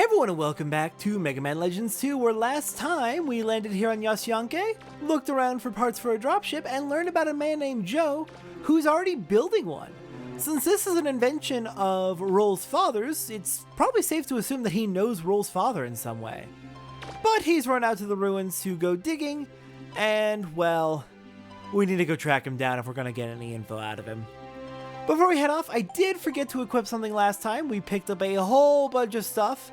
Hey everyone and welcome back to Mega Man Legends 2, where last time we landed here on Yosyonke, looked around for parts for a dropship, and learned about a man named Joe who's already building one. Since this is an invention of Roll's father's, it's probably safe to assume that he knows Roll's father in some way. But he's run out to the ruins to go digging, and well, we need to go track him down if we're gonna get any info out of him. Before we head off, I did forget to equip something last time. We picked up a whole bunch of stuff.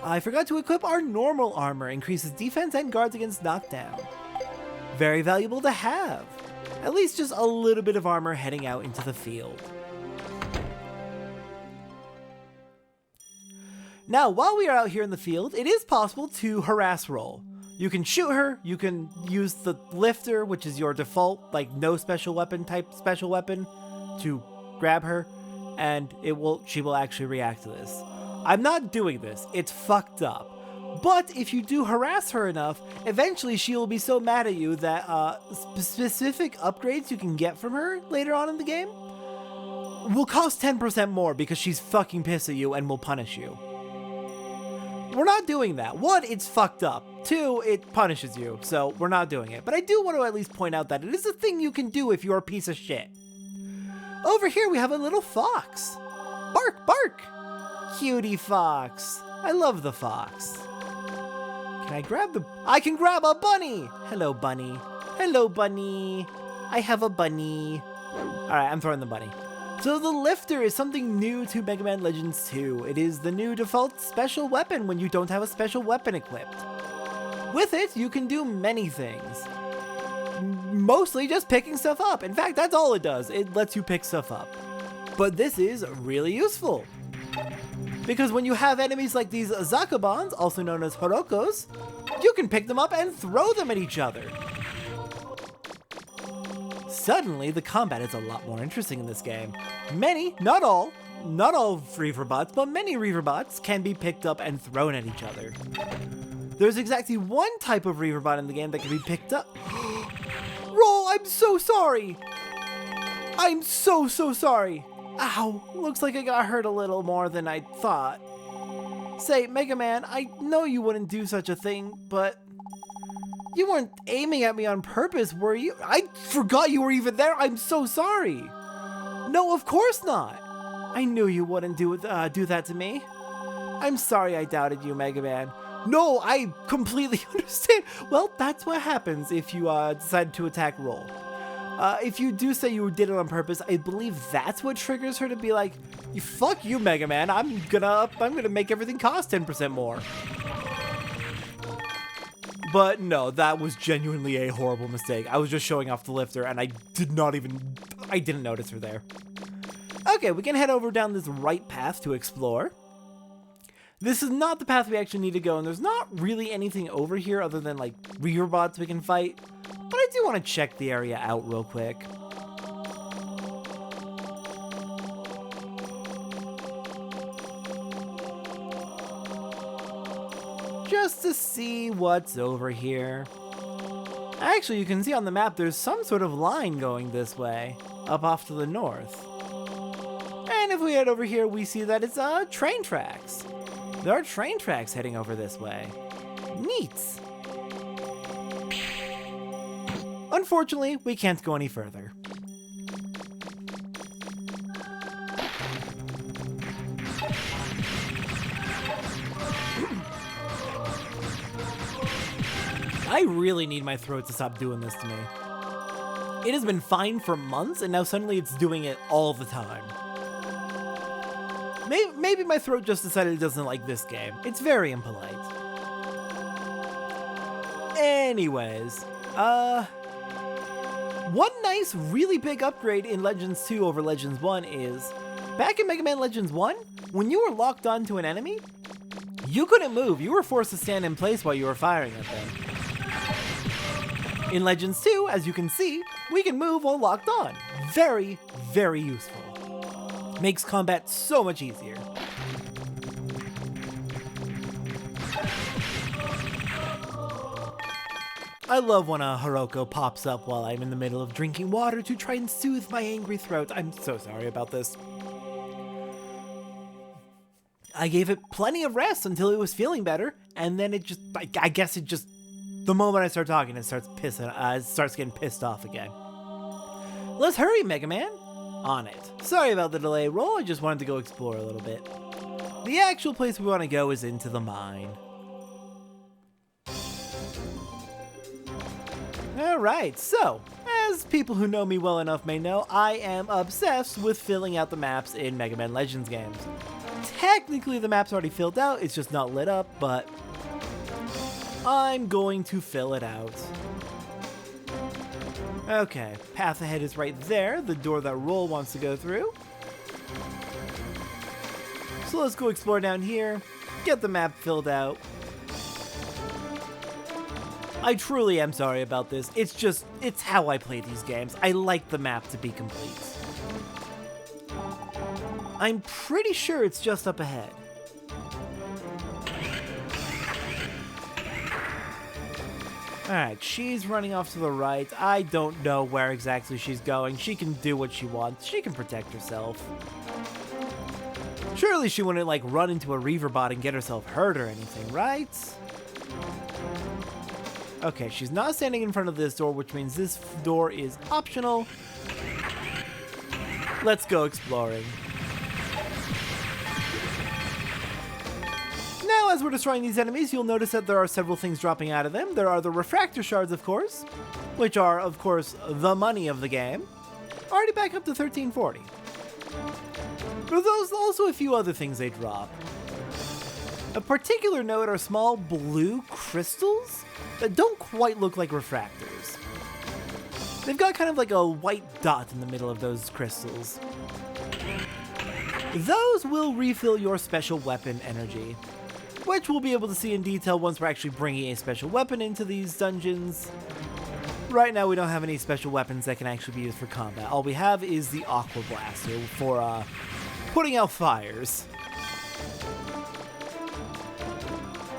I forgot to equip our normal armor, increases defense and guards against knockdown. Very valuable to have. At least just a little bit of armor heading out into the field. Now, while we are out here in the field, it is possible to harass Roll. You can shoot her, you can use the lifter, which is your default, like no special weapon type special weapon, to grab her, and she will actually react to this. I'm not doing this, it's fucked up. But if you do harass her enough, eventually she will be so mad at you that specific upgrades you can get from her later on in the game will cost 10% more because she's fucking pissed at you and will punish you. We're not doing that. One, it's fucked up. Two, it punishes you, so we're not doing it. But I do want to at least point out that it is a thing you can do if you're a piece of shit. Over here we have a little fox. Bark, bark! Cutie fox. I love the fox. Can I grab I can grab a bunny! Hello, bunny. Hello, bunny. I have a bunny. Alright, I'm throwing the bunny. So the lifter is something new to Mega Man Legends 2. It is the new default special weapon when you don't have a special weapon equipped. With it, you can do many things. Mostly just picking stuff up. In fact, that's all it does. It lets you pick stuff up. But this is really useful. Because when you have enemies like these Zakabans, also known as Horokos, you can pick them up and throw them at each other. Suddenly, the combat is a lot more interesting in this game. Many, not all Reaver bots, but many Reaver bots can be picked up and thrown at each other. There's exactly one type of Reaver bot in the game that can be picked up. Roll, I'm so sorry! I'm so sorry! Ow, looks like I got hurt a little more than I thought. Say, Mega Man, I know you wouldn't do such a thing, but you weren't aiming at me on purpose, were you? I forgot you were even there, I'm so sorry! No, of course not! I knew you wouldn't do that to me. I'm sorry I doubted you, Mega Man. No, I completely understand. Well, that's what happens if you decide to attack Roll. If you do say you did it on purpose, I believe that's what triggers her to be like, fuck you, Mega Man. I'm gonna make everything cost 10% more. But no, that was genuinely a horrible mistake. I was just showing off the lifter, and I didn't notice her there. Okay, we can head over down this right path to explore. This is not the path we actually need to go, and there's not really anything over here other than like Reaver bots we can fight. But I do want to check the area out real quick. Just to see what's over here. Actually, you can see on the map there's some sort of line going this way, up off to the north. And if we head over here, we see that it's train tracks. There are train tracks heading over this way. Neat. Unfortunately, we can't go any further. I really need my throat to stop doing this to me. It has been fine for months, and now suddenly it's doing it all the time. Maybe my throat just decided it doesn't like this game. It's very impolite. Anyways, one nice, really big upgrade in Legends 2 over Legends 1 is, back in Mega Man Legends 1, when you were locked onto an enemy, you couldn't move. You were forced to stand in place while you were firing at them. In Legends 2, as you can see, we can move while locked on. Very, very useful. Makes combat so much easier. I love when a Horoko pops up while I'm in the middle of drinking water to try and soothe my angry throat. I'm so sorry about this. I gave it plenty of rest until it was feeling better, and then it just, I guess it just, the moment I start talking, it starts getting pissed off again. Let's hurry, Mega Man. On it. Sorry about the delay, Roll. I just wanted to go explore a little bit. The actual place we want to go is into the mine. Alright, so, as people who know me well enough may know, I am obsessed with filling out the maps in Mega Man Legends games. Technically, the map's already filled out, it's just not lit up, but I'm going to fill it out. Okay, path ahead is right there, the door that Roll wants to go through. So let's go explore down here, get the map filled out. I truly am sorry about this. It's how I play these games. I like the map to be complete. I'm pretty sure it's just up ahead. Alright, she's running off to the right. I don't know where exactly she's going. She can do what she wants. She can protect herself. Surely she wouldn't, like, run into a Reaver bot and get herself hurt or anything, right? Okay, she's not standing in front of this door, which means this door is optional. Let's go exploring. Now, as we're destroying these enemies, you'll notice that there are several things dropping out of them. There are the refractor shards, of course, which are, of course, the money of the game. Already back up to 1340. But there's also a few other things they drop. Of particular note are small blue crystals that don't quite look like refractors. They've got kind of like a white dot in the middle of those crystals. Those will refill your special weapon energy, which we'll be able to see in detail once we're actually bringing a special weapon into these dungeons. Right now we don't have any special weapons that can actually be used for combat. All we have is the Aqua Blaster for putting out fires.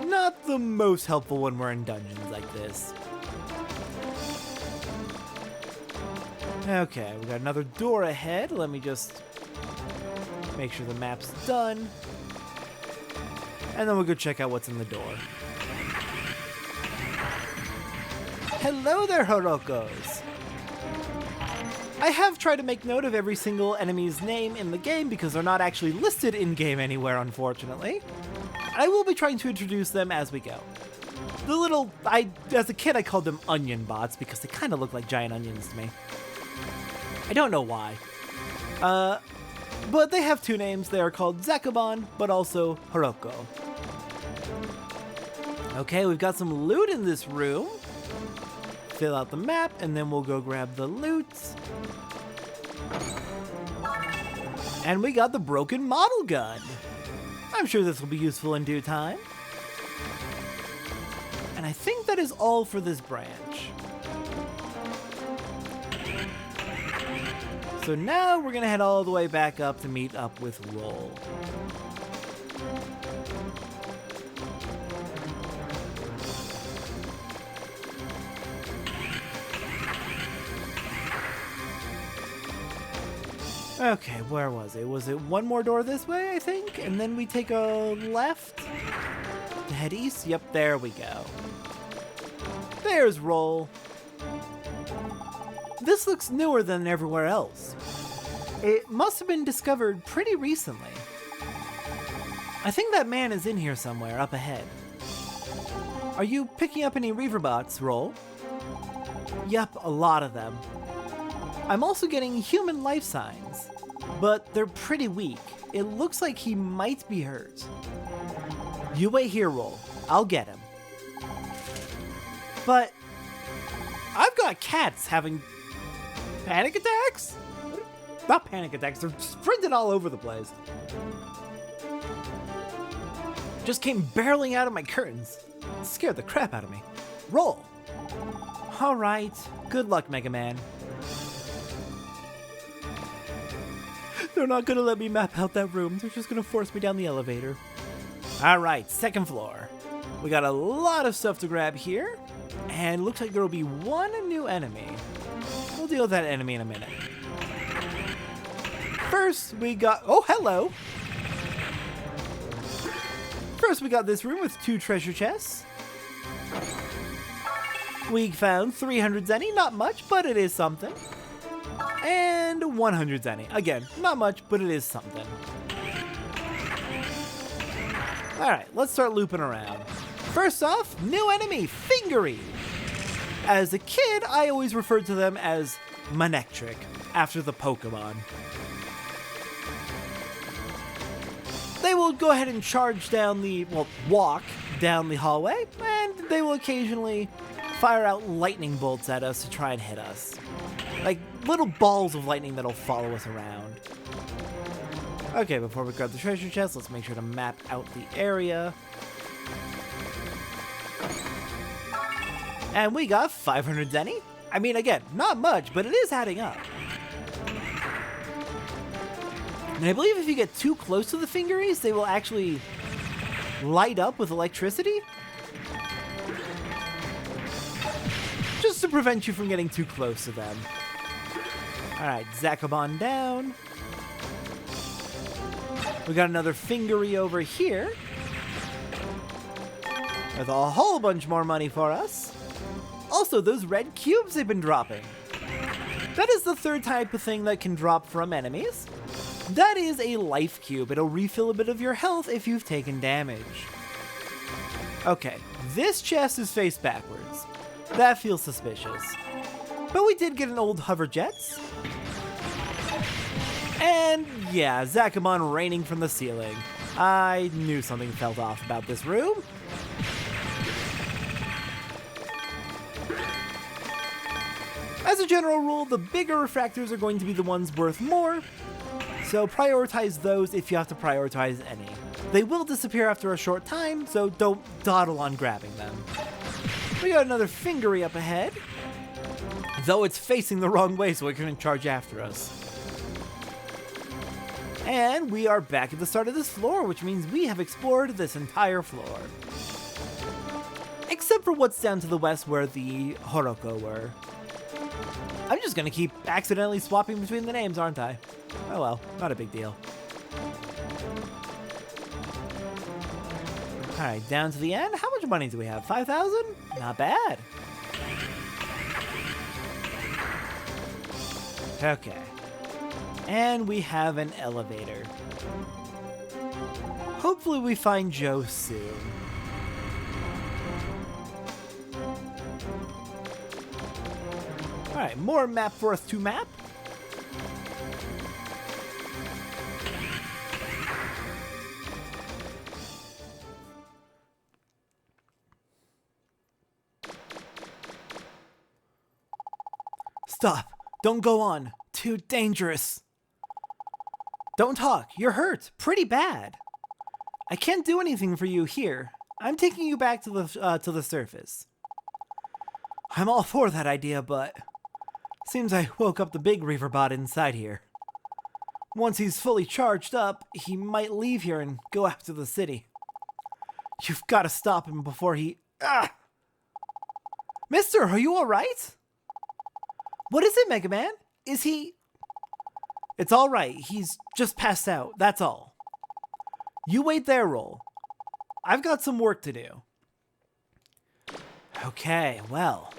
Not the most helpful when we're in dungeons like this. Okay, we got another door ahead. Let me just make sure the map's done. And then we'll go check out what's in the door. Hello there, Hirokos! I have tried to make note of every single enemy's name in the game because they're not actually listed in-game anywhere, unfortunately. I will be trying to introduce them as we go. The little, as a kid I called them onion bots because they kind of look like giant onions to me. I don't know why. But they have two names. They are called Zakubon, but also Hiroko. Okay, we've got some loot in this room. Fill out the map, and then we'll go grab the loot. And we got the broken model gun. I'm sure this will be useful in due time. And I think that is all for this branch. So now we're gonna head all the way back up to meet up with Roll. Okay, where was it? Was it one more door this way, I think? And then we take a left to head east? Yep, there we go. There's Roll. This looks newer than everywhere else. It must have been discovered pretty recently. I think that man is in here somewhere, up ahead. Are you picking up any Reaver bots, Roll? Yup, a lot of them. I'm also getting human life signs, but they're pretty weak. It looks like he might be hurt. You wait here, Roll. I'll get him. But I've got cats having panic attacks? Not panic attacks, they're sprinting all over the place. Just came barreling out of my curtains. It scared the crap out of me. Roll. All right, good luck, Mega Man. They're not gonna let me map out that room. They're just gonna force me down the elevator. All right, second floor. We got a lot of stuff to grab here, and looks like there will be one new enemy. We'll deal with that enemy in a minute. First, we got, oh, hello. First, we got this room with 2 treasure chests. We found 300 zenny, not much, but it is something. And 100 zenny. Again, not much, but it is something. Alright, let's start looping around. First off, new enemy, Fingery. As a kid, I always referred to them as Manectric, after the Pokemon. They will go ahead and charge down the, well, walk down the hallway, and they will occasionally fire out lightning bolts at us to try and hit us. Like little balls of lightning that'll follow us around. Okay, before we grab the treasure chest, let's make sure to map out the area. And we got 500 zenny. I mean, again, not much, but it is adding up. And I believe if you get too close to the Fingeries, they will actually light up with electricity. Just to prevent you from getting too close to them. Alright, Zakabon down. We got another Fingery over here. With a whole bunch more money for us. Also, those red cubes they've been dropping. That is the 3rd type of thing that can drop from enemies. That is a life cube. It'll refill a bit of your health if you've taken damage. Okay, this chest is face backwards. That feels suspicious. But we did get an old hover jets. And yeah, Zakabon raining from the ceiling. I knew something felt off about this room. As a general rule, the bigger refractors are going to be the ones worth more, so prioritize those if you have to prioritize any. They will disappear after a short time, so don't dawdle on grabbing them. We got another Fingery up ahead, though it's facing the wrong way so it couldn't charge after us. And we are back at the start of this floor, which means we have explored this entire floor. Except for what's down to the west where the Horoko were. I'm just gonna keep accidentally swapping between the names, aren't I? Oh well, not a big deal. Alright, down to the end. How much money do we have? 5,000? Not bad. Okay. And we have an elevator. Hopefully we find Joe soon. Alright, more map for us to map. Stop! Don't go on! Too dangerous! Don't talk! You're hurt! Pretty bad! I can't do anything for you here. I'm taking you back to the surface. I'm all for that idea, but seems I woke up the big Reaver bot inside here. Once he's fully charged up, he might leave here and go after the city. You've got to stop him before he... Ah! Mister, are you alright? What is it, Mega Man? Is he... It's alright, he's just passed out, that's all. You wait there, Roll. I've got some work to do. Okay, well...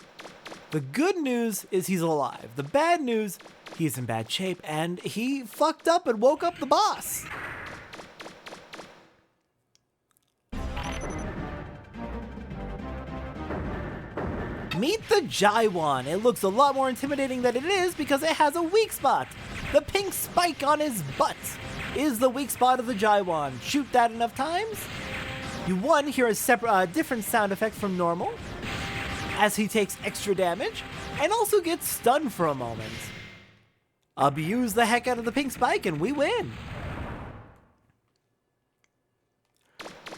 The good news is he's alive. The bad news, he's in bad shape, and he fucked up and woke up the boss. Meet the Jaiwan. It looks a lot more intimidating than it is because it has a weak spot. The pink spike on his butt is the weak spot of the Jaiwan. Shoot that enough times, you hear a different sound effect from normal, as he takes extra damage, and also gets stunned for a moment. Abuse the heck out of the pink spike and we win!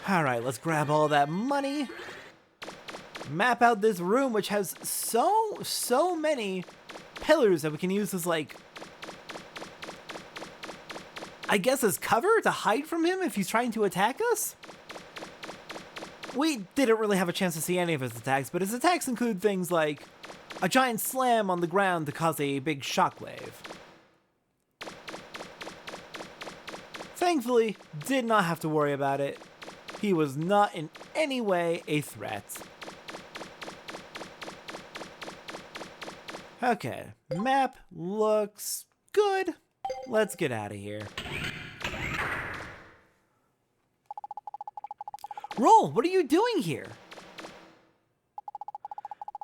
Alright, let's grab all that money. Map out this room, which has so many pillars that we can use as, like, I guess as cover to hide from him if he's trying to attack us? We didn't really have a chance to see any of his attacks, but his attacks include things like a giant slam on the ground to cause a big shockwave. Thankfully, did not have to worry about it. He was not in any way a threat. Okay, map looks good. Let's get out of here. Roll, what are you doing here?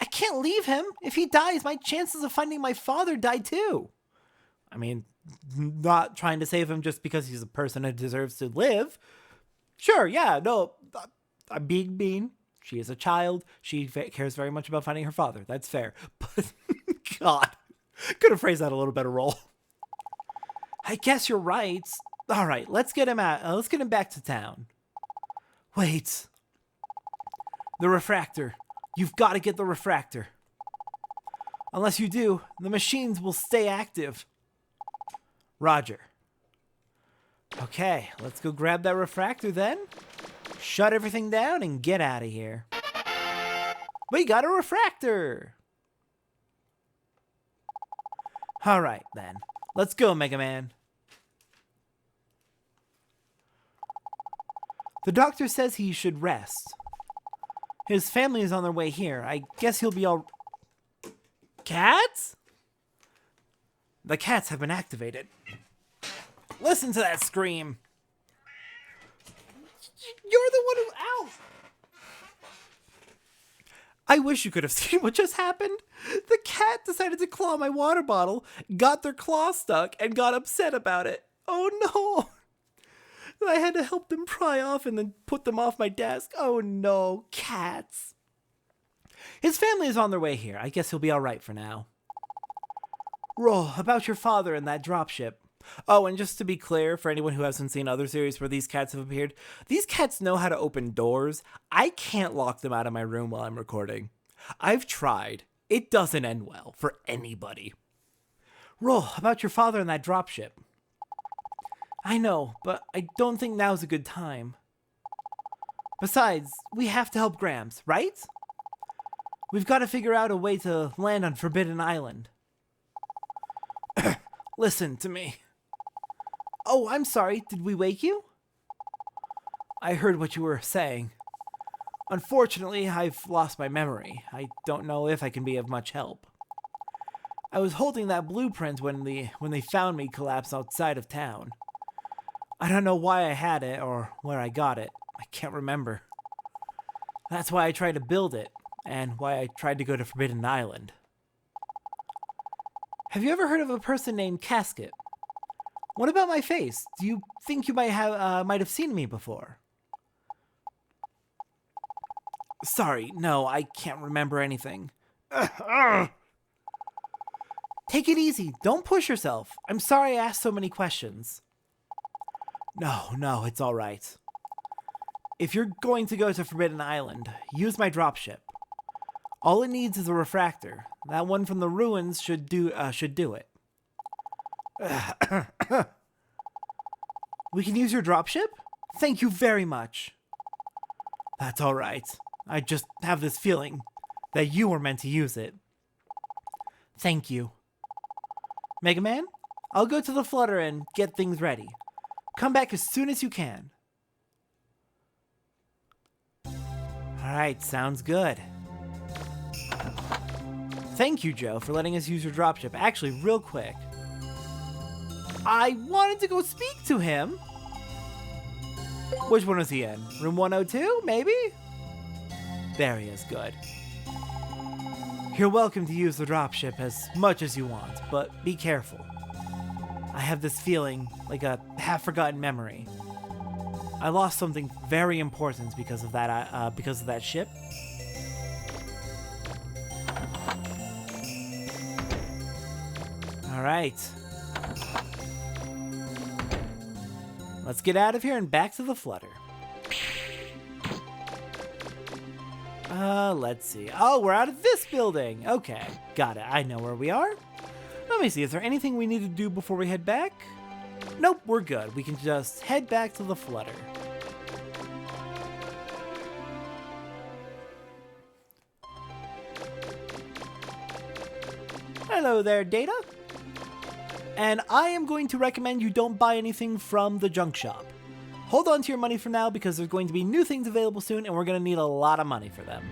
I can't leave him. If he dies, my chances of finding my father die too. I mean, not trying to save him just because he's a person who deserves to live. Sure, yeah, no, I'm being mean. She is a child. She cares very much about finding her father. That's fair. But, God, could have phrased that a little better, Roll. I guess you're right. All right, let's get him out. Let's get him back to town. Wait. The refractor. You've got to get the refractor. Unless you do, the machines will stay active. Roger. Okay, let's go grab that refractor then. Shut everything down and get out of here. We got a refractor. All right, then. Let's go, Mega Man. The doctor says he should rest. His family is on their way here. I guess he'll be all... Cats? The cats have been activated. Listen to that scream. You're the one who... Ow! I wish you could have seen what just happened. The cat decided to claw my water bottle, got their claw stuck, and got upset about it. Oh no! I had to help them pry off and then put them off my desk. Oh no, cats. His family is on their way here. I guess he'll be alright for now. Roll, about your father and that dropship. Oh, and just to be clear, for anyone who hasn't seen other series where these cats have appeared, these cats know how to open doors. I can't lock them out of my room while I'm recording. I've tried. It doesn't end well for anybody. Roll, about your father and that dropship. I know, but I don't think now's a good time. Besides, we have to help Gramps, right? We've got to figure out a way to land on Forbidden Island. Listen to me. Oh, I'm sorry. Did we wake you? I heard what you were saying. Unfortunately, I've lost my memory. I don't know if I can be of much help. I was holding that blueprint when they found me collapsed outside of town. I don't know why I had it or where I got it. I can't remember. That's why I tried to build it, and why I tried to go to Forbidden Island. Have you ever heard of a person named Casket? What about my face? Do you think you might have seen me before? Sorry, no, I can't remember anything. Take it easy. Don't push yourself. I'm sorry I asked so many questions. No, it's all right. If you're going to go to Forbidden Island, use my dropship. All it needs is a refractor. That one from the ruins should do it. We can use your dropship? Thank you very much. That's all right. I just have this feeling that you were meant to use it. Thank you. Mega Man, I'll go to the Flutter and get things ready. Come back as soon as you can. Alright, sounds good. Thank you, Joe, for letting us use your dropship. Actually, real quick. I wanted to go speak to him. Which one was he in? Room 102, maybe? There he is, good. You're welcome to use the dropship as much as you want, but be careful. I have this feeling, like a half-forgotten memory. I lost something very important because of that ship. All right. Let's get out of here and back to the Flutter. Let's see. Oh, we're out of this building. Okay, got it. I know where we are. Let me see. Is there anything we need to do before we head back? Nope, we're good. We can just head back to the Flutter. Hello there, Data. And I am going to recommend you don't buy anything from the junk shop. hold on to your money for now because there's going to be new things available soon and we're going to need a lot of money for them.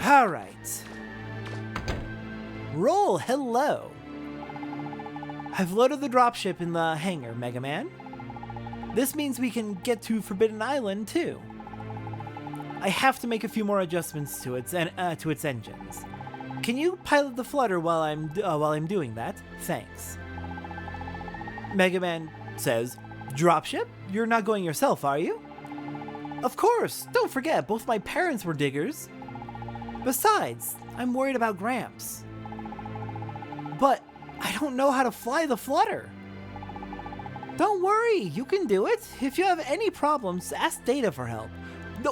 Alright. Roll, hello. I've loaded the dropship in the hangar, Mega Man. This means we can get to Forbidden Island too. I have to make a few more adjustments to its engines. Can you pilot the flutter while I'm doing that? Thanks. Mega Man says, Dropship? You're not going yourself, are you? Of course! Don't forget, both my parents were diggers. Besides, I'm worried about Gramps. But I don't know how to fly the flutter. Don't worry, you can do it. If you have any problems, ask Data for help.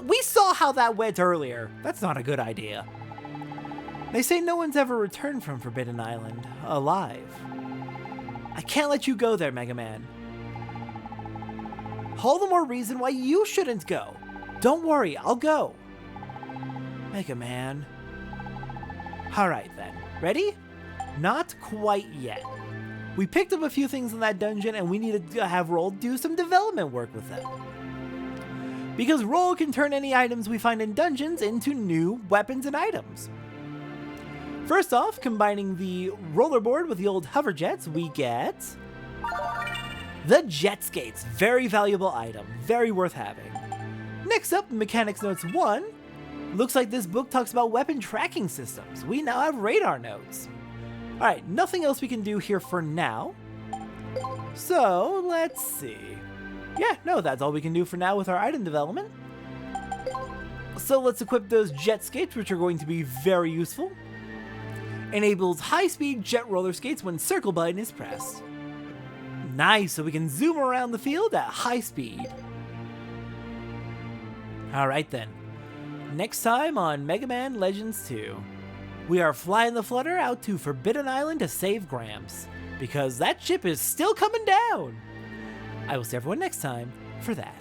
We saw how that went earlier. That's not a good idea. They say no one's ever returned from Forbidden Island alive. I can't let you go there, Mega Man. All the more reason why you shouldn't go. Don't worry, I'll go. Mega Man. Alright then, ready? Not quite yet. We picked up a few things in that dungeon and we need to have Roll do some development work with them. Because Roll can turn any items we find in dungeons into new weapons and items. First off, combining the rollerboard with the old hover jets, we get the jet skates. Very valuable item, very worth having. Next up, Mechanics Notes 1. Looks like this book talks about weapon tracking systems. We now have radar notes. Alright, nothing else we can do here for now. So, let's see. Yeah, no, that's all we can do for now with our item development. So let's equip those jet skates, which are going to be very useful. Enables high-speed jet roller skates when circle button is pressed. Nice, so we can zoom around the field at high speed. Alright then. Next time on Mega Man Legends 2. We are flying the flutter out to Forbidden Island to save Gramps. Because that ship is still coming down! I will see everyone next time for that.